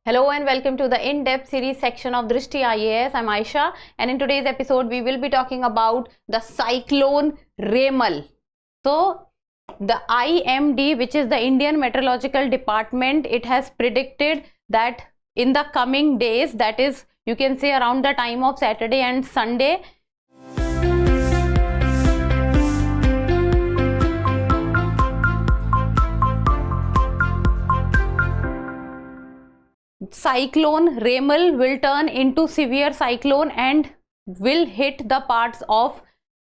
Hello and welcome to the in-depth series section of Drishti IAS. I'm Aisha, and in today's episode we will be talking about the cyclone Remal. So the IMD, which is the Indian Meteorological Department, it has predicted that in the coming days, that is, you can say around the time of Saturday and Sunday, cyclone Remal will turn into severe cyclone and will hit the parts of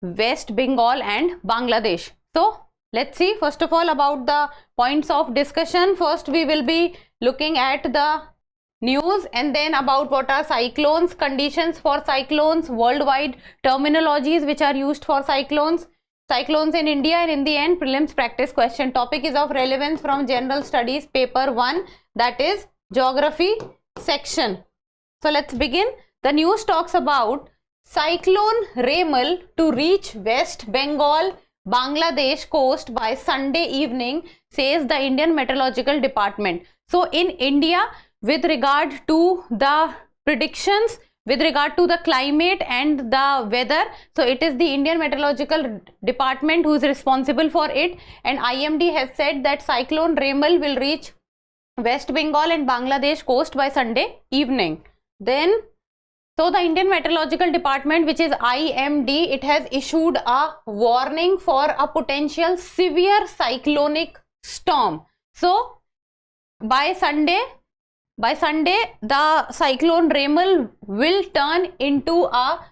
West Bengal and Bangladesh. So let's see first of all about the points of discussion. First we will be looking at the news and then about what are cyclones, conditions for cyclones, worldwide terminologies which are used for cyclones, cyclones in India, and in the end prelims practice question. Topic is of relevance from general studies paper 1, that is geography section. So let's begin. The news talks about cyclone Remal to reach West Bengal, Bangladesh coast by Sunday evening, says the Indian Meteorological Department. So in India, with regard to the predictions, with regard to the climate and the weather, so it is the Indian Meteorological Department who is responsible for it, and IMD has said that cyclone Remal will reach West Bengal and Bangladesh coast by Sunday evening. Then, so the Indian Meteorological Department, which is IMD, it has issued a warning for a potential severe cyclonic storm. So by Sunday, the cyclone Remal will turn into a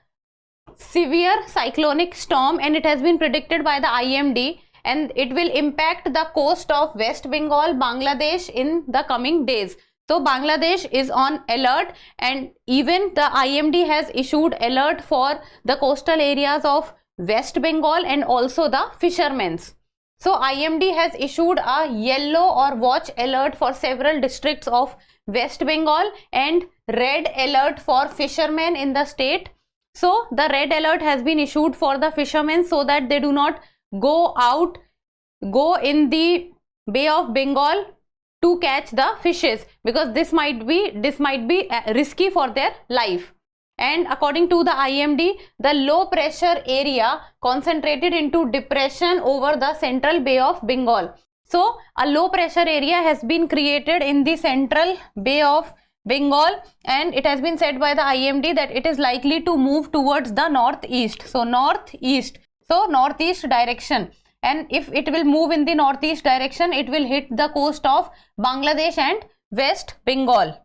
severe cyclonic storm, and it has been predicted by the IMD, and it will impact the coast of West Bengal, Bangladesh in the coming days. So Bangladesh is on alert, and even the IMD has issued alert for the coastal areas of West Bengal and also the fishermen's. So IMD has issued a yellow or watch alert for several districts of West Bengal and red alert for fishermen in the state. So the red alert has been issued for the fishermen so that they do not go in the Bay of Bengal to catch the fishes, because this might be risky for their life. And according to the IMD, the low pressure area concentrated into depression over the central Bay of Bengal. So a low pressure area has been created in the central Bay of Bengal, and it has been said by the IMD that it is likely to move towards the northeast. So northeast direction, and if it will move in the northeast direction, it will hit the coast of Bangladesh and West Bengal,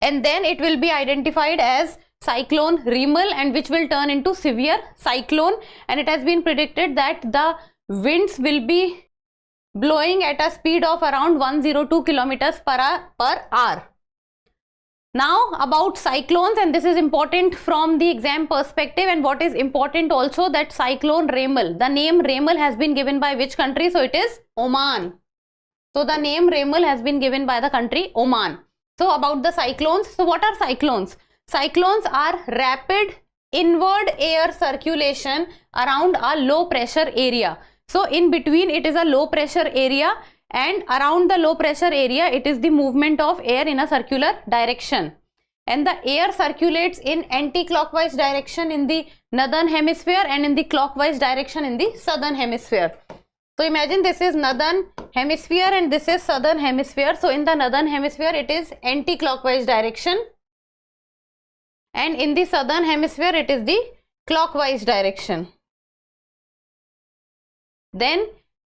and then it will be identified as cyclone Remal, and which will turn into severe cyclone. And it has been predicted that the winds will be blowing at a speed of around 102 kilometers per hour. Now about cyclones, and this is important from the exam perspective, and what is important also, that cyclone Remal, the name Remal has been given by which country? So it is Oman. So the name Remal has been given by the country Oman. So about the cyclones, so what are cyclones? Cyclones are rapid inward air circulation around a low pressure area. So in between it is a low pressure area, and around the low pressure area it is the movement of air in a circular direction, and the air circulates in anti-clockwise direction in the northern hemisphere and in the clockwise direction in the southern hemisphere. So imagine this is northern hemisphere and this is southern hemisphere. So in the northern hemisphere it is anti-clockwise direction, and in the southern hemisphere it is the clockwise direction. Then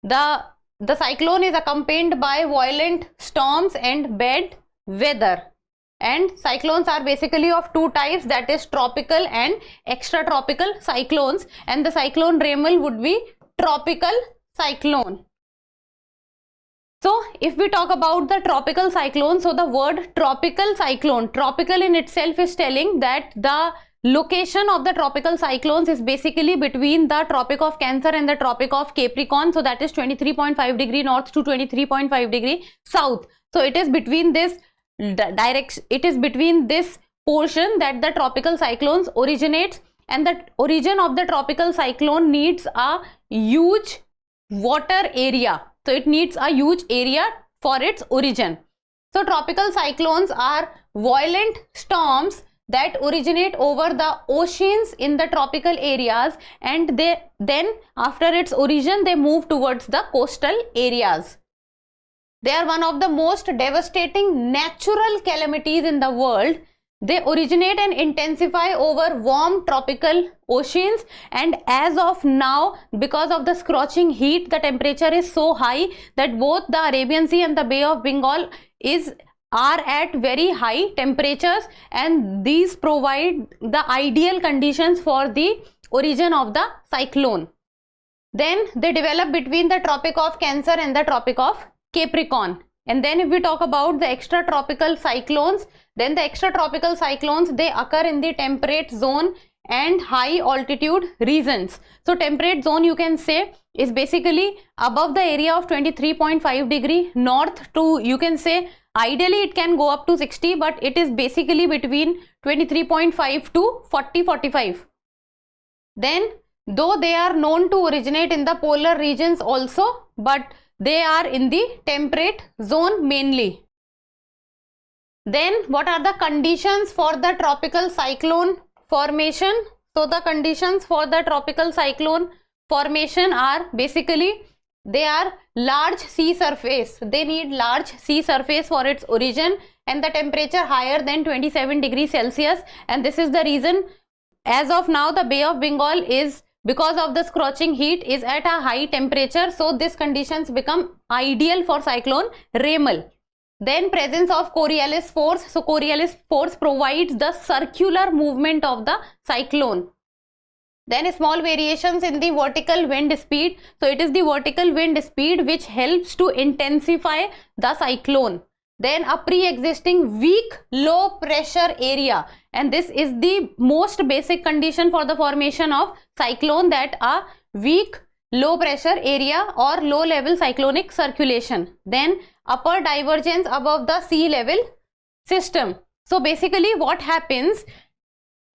the cyclone is accompanied by violent storms and bad weather, and cyclones are basically of two types, that is tropical and extratropical cyclones, and the cyclone Remal would be tropical cyclone. So if we talk about the tropical cyclone, so the word tropical cyclone, tropical in itself is telling that the location of the tropical cyclones is basically between the Tropic of Cancer and the Tropic of Capricorn. So that is 23.5 degree north to 23.5 degree south. So it is between this portion that the tropical cyclones originates, and the origin of the tropical cyclone needs a huge water area. So it needs a huge area for its origin. So tropical cyclones are violent storms that originate over the oceans in the tropical areas, and then after its origin they move towards the coastal areas. They are one of the most devastating natural calamities in the world. They originate and intensify over warm tropical oceans, and as of now, because of the scorching heat, the temperature is so high that both the Arabian Sea and the Bay of Bengal are at very high temperatures, and these provide the ideal conditions for the origin of the cyclone. Then they develop between the Tropic of Cancer and the Tropic of Capricorn. And then if we talk about the extratropical cyclones, then the extratropical cyclones, they occur in the temperate zone and high altitude regions. So temperate zone, you can say, is basically above the area of 23.5 degree north to, you can say, ideally it can go up to 60, but it is basically between 23.5 to 40-45. Then though they are known to originate in the polar regions also, but they are in the temperate zone mainly. Then what are the conditions for the tropical cyclone formation? So the conditions for the tropical cyclone formation are basically, they are large sea surface. They need large sea surface for its origin, and the temperature higher than 27 degrees Celsius. And this is the reason as of now the Bay of Bengal is, because of the scorching heat, is at a high temperature. So these conditions become ideal for cyclone Ramal. Then presence of Coriolis force. So Coriolis force provides the circular movement of the cyclone. Then small variations in the vertical wind speed. So it is the vertical wind speed which helps to intensify the cyclone. Then a pre-existing weak low pressure area, and this is the most basic condition for the formation of cyclone, that a weak low pressure area or low level cyclonic circulation. Then upper divergence above the sea level system. So basically what happens,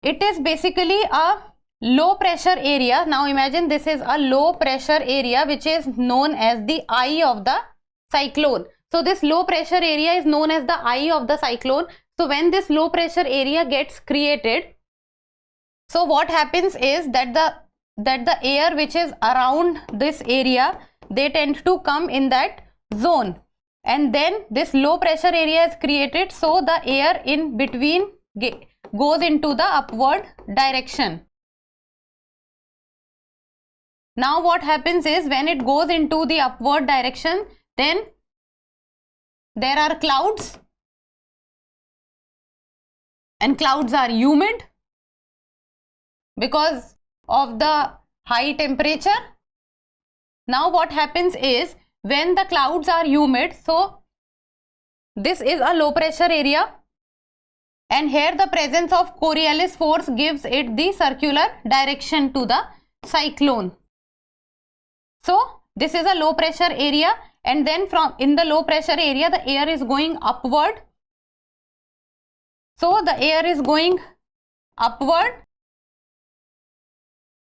it is basically a low pressure area. Now imagine this is a low pressure area which is known as the eye of the cyclone. So this low pressure area is known as the eye of the cyclone. So when this low pressure area gets created, so what happens is that the air which is around this area, they tend to come in that zone, and then this low pressure area is created, so the air in between goes into the upward direction. Now what happens is, when it goes into the upward direction, then there are clouds, and clouds are humid because of the high temperature. Now what happens is, when the clouds are humid, so this is a low pressure area, and here the presence of Coriolis force gives it the circular direction to the cyclone. So this is a low pressure area, and then from in the low pressure area the air is going upward. So the air is going upward,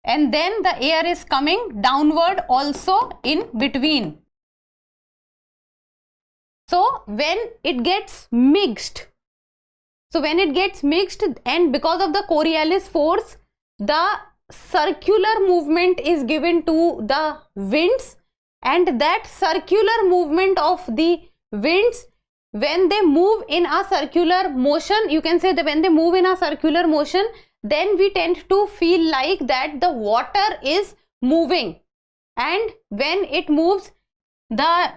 and then the air is coming downward also in between. So when it gets mixed, and because of the Coriolis force, the circular movement is given to the winds, and that circular movement of the winds, when they move in a circular motion, you can say that when they move in a circular motion, then we tend to feel like that the water is moving, and when it moves, the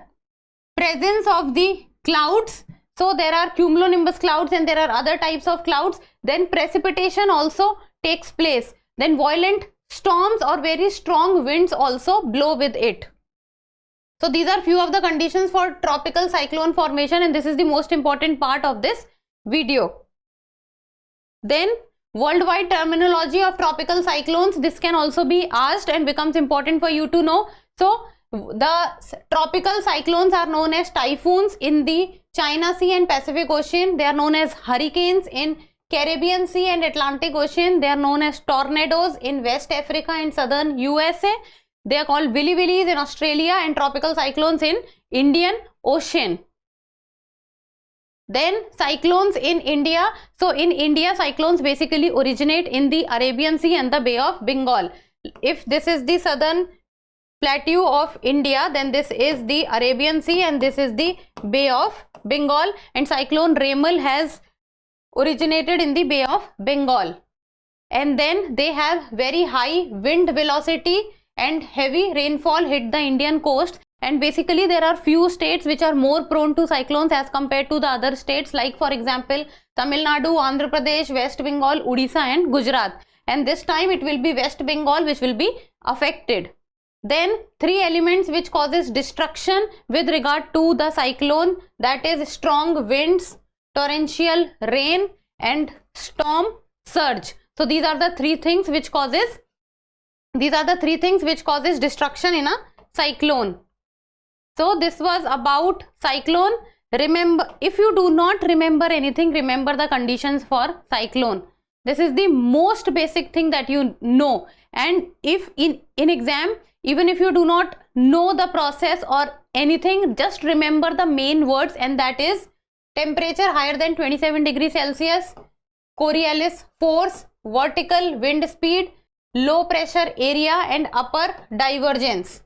presence of the clouds, so there are cumulonimbus clouds and there are other types of clouds, then precipitation also takes place, then violent storms or very strong winds also blow with it. So these are few of the conditions for tropical cyclone formation, and this is the most important part of this video. Then worldwide terminology of tropical cyclones, this can also be asked and becomes important for you to know. So the tropical cyclones are known as typhoons in the China Sea and Pacific Ocean. They are known as hurricanes in Caribbean Sea and Atlantic Ocean. They are known as tornadoes in West Africa and southern USA. They are called Willy Willies in Australia, and tropical cyclones in Indian Ocean. Then cyclones in India. So in India, cyclones basically originate in the Arabian Sea and the Bay of Bengal. If this is the southern plateau of India, then this is the Arabian Sea and this is the Bay of Bengal, and cyclone Ramal has originated in the Bay of Bengal. And then they have very high wind velocity and heavy rainfall hit the Indian coast. And basically there are few states which are more prone to cyclones as compared to the other states, like for example Tamil Nadu, Andhra Pradesh, West Bengal, Odisha and Gujarat. And this time it will be West Bengal which will be affected. Then three elements which causes destruction with regard to the cyclone, that is strong winds, torrential rain and storm surge. So these are the three things which causes destruction in a cyclone. So this was about cyclone. Remember, if you do not remember anything, remember the conditions for cyclone. This is the most basic thing that you know. And if in exam, even if you do not know the process or anything, just remember the main words, and that is temperature higher than 27 degrees Celsius, Coriolis force, vertical wind speed, low pressure area and upper divergence,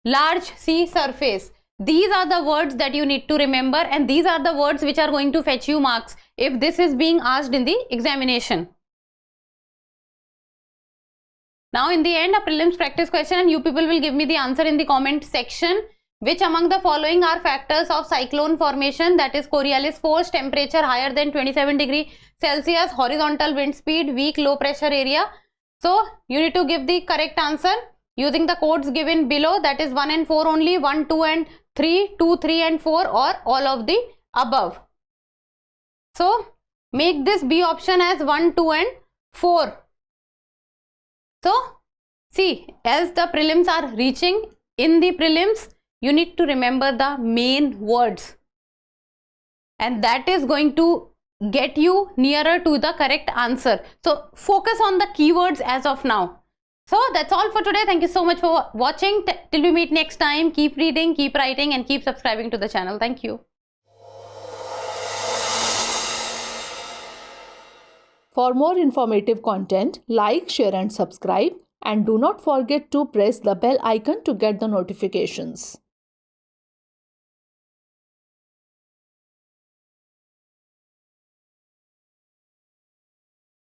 large sea surface. These are the words that you need to remember, and these are the words which are going to fetch you marks if this is being asked in the examination. Now in the end, a prelims practice question, and you people will give me the answer in the comment section. Which among the following are factors of cyclone formation? That is Coriolis force, temperature higher than 27 degree Celsius, horizontal wind speed, weak low pressure area. So you need to give the correct answer using the codes given below, that is 1 and 4 only, 1, 2 and 3, 2, 3 and 4, or all of the above. So make this B option as 1, 2 and 4. So see, as the prelims are reaching, in the prelims you need to remember the main words, and that is going to get you nearer to the correct answer. So focus on the keywords as of now. So that's all for today. Thank you so much for watching. Till we meet next time, keep reading, keep writing and keep subscribing to the channel. Thank you. For more informative content, like, share and subscribe, and do not forget to press the bell icon to get the notifications.